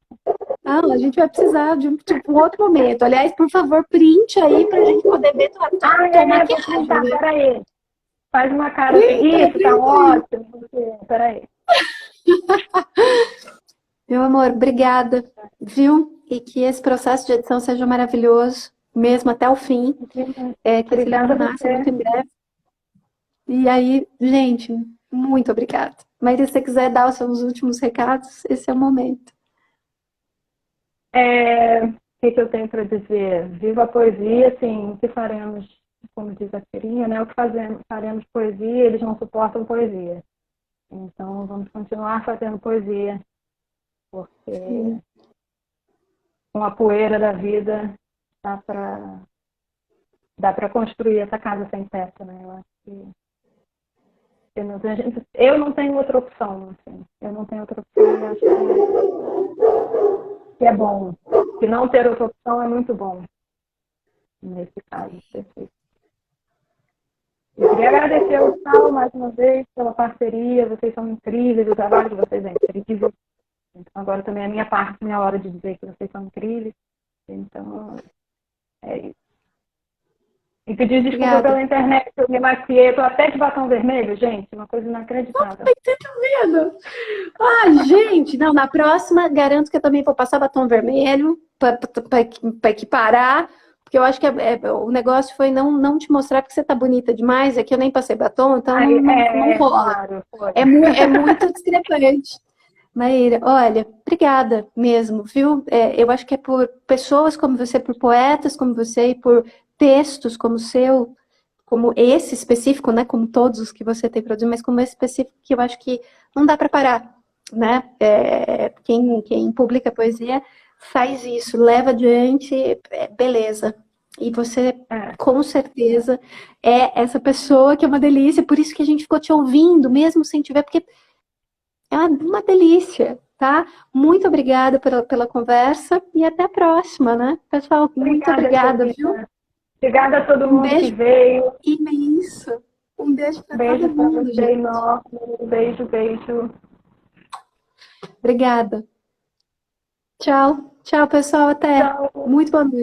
Ah, a gente vai precisar de um outro momento. Aliás, por favor, print aí pra gente poder ver tua Vou maquiagem, printar, né? peraí. Faz uma cara assim, Printa, isso, tá printa aí. ótimo. Peraí. Meu amor, obrigada, viu? E que esse processo de edição seja maravilhoso, mesmo até o fim. Que esse Obrigada livro a nasça você. muito em breve. E aí, gente, muito obrigada. Mas se você quiser dar os seus últimos recados, esse é o momento. O que eu tenho para dizer? Viva a poesia, assim, o que faremos, como diz a Quirinha, né? O que faremos poesia, eles não suportam poesia. Então, vamos continuar fazendo poesia, porque com a poeira da vida dá para construir essa casa sem teto, né? Eu acho que eu não tenho outra opção, assim. Eu não tenho outra opção e acho que é bom. Que não ter outra opção é muito bom, nesse caso. Perfeito. Eu queria agradecer ao Sal mais uma vez pela parceria. Vocês são incríveis, o trabalho de vocês é incrível. Então, agora também é a minha parte, minha hora de dizer que vocês são incríveis. Então, é isso. E pedir desculpa Obrigada. pela internet, eu me maquiei, eu tô até de batom vermelho, gente, uma coisa inacreditável. Vendo? Ah, gente, não, na próxima, garanto que eu também vou passar batom vermelho para equiparar, porque eu acho que o negócio foi não te mostrar que você tá bonita demais, é que eu nem passei batom, então não rola. Claro, foi. É muito discrepante. Maíra, olha, obrigada mesmo, viu? Eu acho que é por pessoas como você, por poetas como você e por textos como o seu, como esse específico, né? Como todos os que você tem produzido, mas como esse específico que eu acho que não dá para parar, né? Quem publica poesia faz isso, leva adiante, beleza. E você, com certeza, é essa pessoa que é uma delícia, por isso que a gente ficou te ouvindo, mesmo sem te ver, porque é uma delícia, tá? Muito obrigada pela conversa e até a próxima, né? Pessoal, muito obrigada, viu? Obrigada a todo Um mundo que beijo veio. imenso. Um beijo para Beijo todo para mundo, você, gente. enorme. Beijo, beijo. Obrigada. Tchau. Tchau, pessoal. Até. Tchau. Muito boa noite.